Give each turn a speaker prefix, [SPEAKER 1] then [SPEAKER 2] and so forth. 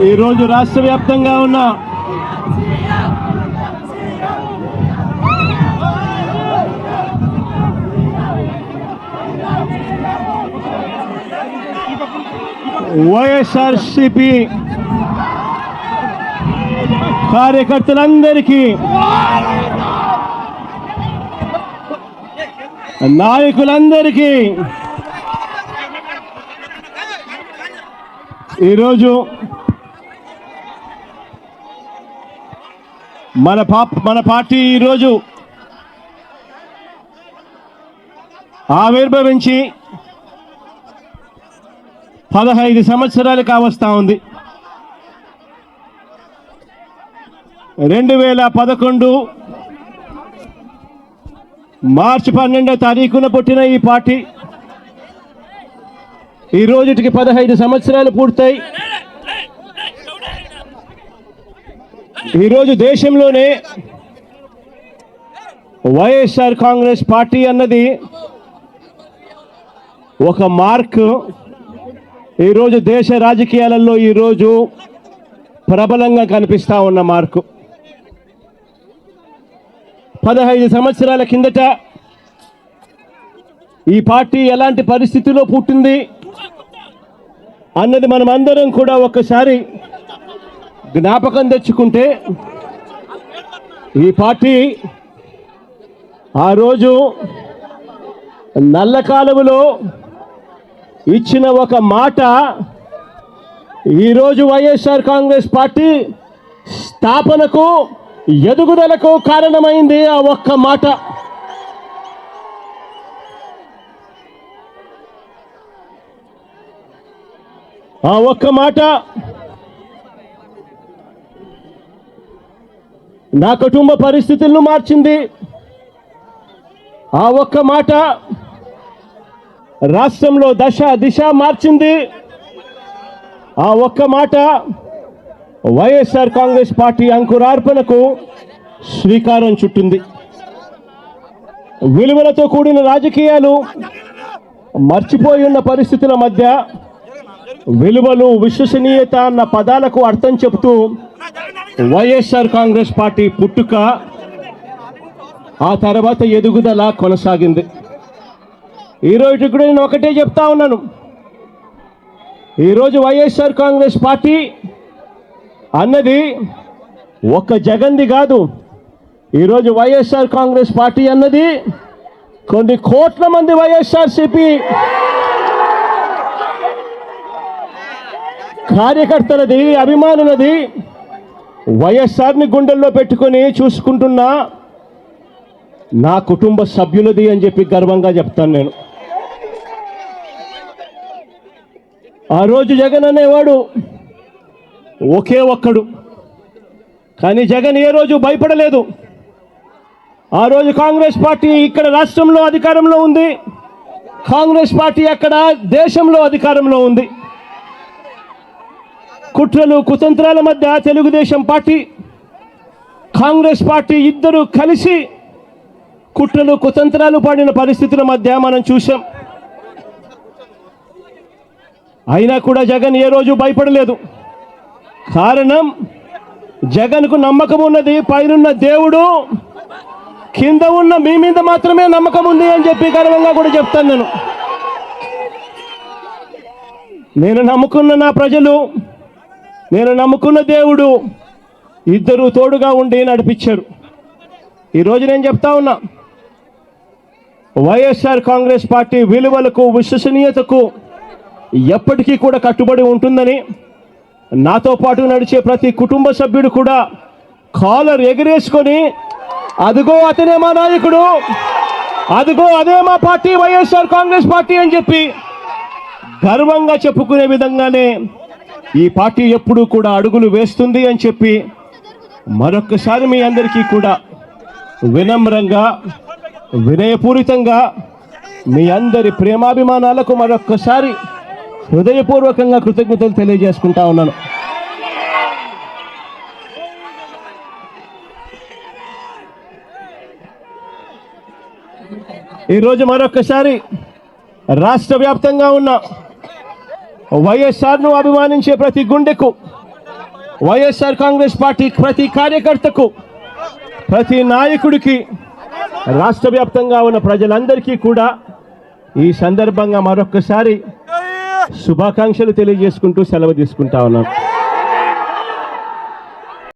[SPEAKER 1] ఈరోజు రాష్ట్ర వ్యాప్తంగా ఉన్న వైఎస్ఆర్సీపీ కార్యకర్తలందరికీ, నాయకులందరికీ ఈరోజు మన పార్టీ ఈరోజు ఆవిర్భవించి 15 సంవత్సరాలు కావస్తా ఉంది. 2011 మార్చి 12వ తారీఖున పుట్టిన ఈ పార్టీ ఈ రోజుకి 15 సంవత్సరాలు పూర్తయి ఈరోజు దేశంలోనే వైఎస్ఆర్ కాంగ్రెస్ పార్టీ అన్నది ఒక మార్క్. ఈరోజు దేశ రాజకీయాలలో ఈరోజు ప్రబలంగా కనిపిస్తా ఉన్న మార్కు. 15 సంవత్సరాల కిందట ఈ పార్టీ ఎలాంటి పరిస్థితిలో పుట్టింది అన్నది మనం అందరం కూడా ఒక్కసారి జ్ఞాపకం తెచ్చుకుంటే, ఈ పార్టీ ఆ రోజు నల్ల కాలువలో ఇచ్చిన ఒక మాట ఈరోజు వైఎస్ఆర్ కాంగ్రెస్ పార్టీ స్థాపనకు, ఎదుగుదలకు కారణమైంది. ఆ ఒక్క మాట. ఆ ఒక్క మాట నా కుటుంబ పరిస్థితులను మార్చింది. ఆ ఒక్క మాట రాష్ట్రంలో దిశ మార్చింది. ఆ ఒక్క మాట వైఎస్ఆర్ కాంగ్రెస్ పార్టీ అంకురార్పణకు శ్రీకారం చుట్టింది. విలువలతో కూడిన రాజకీయాలు మర్చిపోయి ఉన్న పరిస్థితుల మధ్య విలువలు, విశ్వసనీయత అన్న పదాలకు అర్థం చెబుతూ వైఎస్ఆర్ కాంగ్రెస్ పార్టీ పుట్టుక, ఆ తర్వాత ఎదుగుదల కొనసాగింది. ఈరోజు కూడా నేను ఒకటే చెప్తా ఉన్నాను, ఈరోజు వైఎస్ఆర్ కాంగ్రెస్ పార్టీ అన్నది ఒక్క జగన్ది కాదు. ఈరోజు వైఎస్ఆర్ కాంగ్రెస్ పార్టీ అన్నది కొన్ని కోట్ల మంది వైఎస్ఆర్సీపీ కార్యకర్తలది, అభిమానులది. వైఎస్ఆర్ని గుండెల్లో పెట్టుకొని చూసుకుంటున్న నా కుటుంబ సభ్యులది అని చెప్పి గర్వంగా చెప్తాను నేను. ఆ రోజు జగన్ అనేవాడు ఒకే ఒక్కడు, కానీ జగన్ ఏ రోజు భయపడలేదు. ఆ రోజు కాంగ్రెస్ పార్టీ ఇక్కడ రాష్ట్రంలో అధికారంలో ఉంది, కాంగ్రెస్ పార్టీ అక్కడ దేశంలో అధికారంలో ఉంది. కుట్రలు, కుతంత్రాల మధ్య తెలుగుదేశం పార్టీ, కాంగ్రెస్ పార్టీ ఇద్దరు కలిసి కుట్రలు, కుతంత్రాలు పడిన పరిస్థితుల మధ్య మనం చూసాం. అయినా కూడా జగన్ ఏ రోజు భయపడలేదు. కారణం, జగన్కు నమ్మకం ఉన్నది పైనున్న దేవుడు, కింద ఉన్న మీ మీద మాత్రమే నమ్మకం ఉంది అని చెప్పి గర్వంగా కూడా చెప్తాను నేను నమ్ముకున్న నా ప్రజలు, నేను నమ్ముకున్న దేవుడు ఇద్దరు తోడుగా ఉండి నడిపించారు. ఈరోజు నేను చెప్తా ఉన్నా, వైఎస్ఆర్ కాంగ్రెస్ పార్టీ విలువలకు, విశ్వసనీయతకు ఎప్పటికీ కూడా కట్టుబడి ఉంటుందని, నాతో పాటు నడిచే ప్రతి కుటుంబ సభ్యుడు కూడా కాలర్ ఎగిరేసుకొని అదిగో అతనే మా నాయకుడు, అదిగో అదే మా పార్టీ వైఎస్ఆర్ కాంగ్రెస్ పార్టీ అని చెప్పి గర్వంగా చెప్పుకునే విధంగానే ఈ పార్టీ ఎప్పుడూ కూడా అడుగులు వేస్తుంది అని చెప్పి మరొక్కసారి మీ అందరికీ కూడా వినమ్రంగా, వినయపూరితంగా మీ అందరి ప్రేమాభిమానాలకు మరొక్కసారి హృదయపూర్వకంగా కృతజ్ఞతలు తెలియజేసుకుంటా ఉన్నాను. ఈరోజు మరొక్కసారి రాష్ట్ర వ్యాప్తంగా ఉన్న వైఎస్ఆర్ను అభిమానించే ప్రతి గుండెకు, వైఎస్ఆర్ కాంగ్రెస్ పార్టీ ప్రతి కార్యకర్తకు, ప్రతి నాయకుడికి, రాష్ట్ర వ్యాప్తంగా ఉన్న ప్రజలందరికీ కూడా ఈ సందర్భంగా మరొక్కసారి శుభాకాంక్షలు తెలియజేసుకుంటూ సెలవు తీసుకుంటా ఉన్నాను.